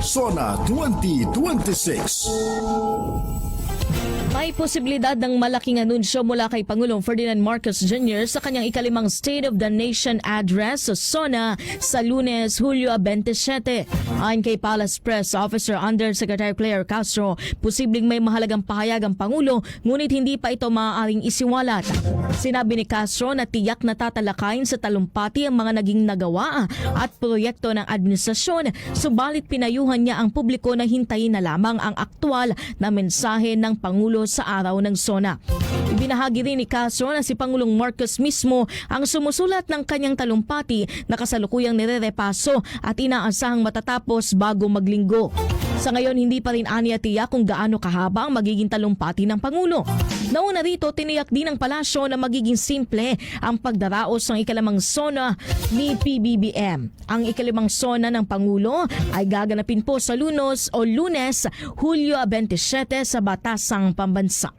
SONA 2026. May posibilidad ng malaking anunsyo mula kay Pangulong Ferdinand Marcos Jr. sa kanyang ikalimang State of the Nation Address sa SONA sa Lunes, Hulyo 27. Ayon kay Palace Press Officer Undersecretary Claire Castro, posibleng may mahalagang pahayag ang Pangulo ngunit hindi pa ito maaaring isiwalat. Sinabi ni Castro na tiyak na tatalakayin sa talumpati ang mga naging nagawa at proyekto ng administrasyon, subalit pinayuhan niya ang publiko na hintayin na lamang ang aktwal na mensahe ng Pangulo sa araw ng SONA. Ibinahagi rin ni Castro na si Pangulong Marcos mismo ang sumusulat ng kanyang talumpati na kasalukuyang nirerepaso at inaasahang matatapos bago maglinggo. Sa ngayon, hindi pa rin aniya tiyak kung gaano kahaba ang magiging talumpati ng Pangulo. Nauna rito, tiniyak din ng palasyo na magiging simple ang pagdaraos ng ikalimang SONA ni PBBM. Ang ikalimang SONA ng Pangulo ay gaganapin po sa Lunes, Hulyo 27 sa Batasang Pambansa.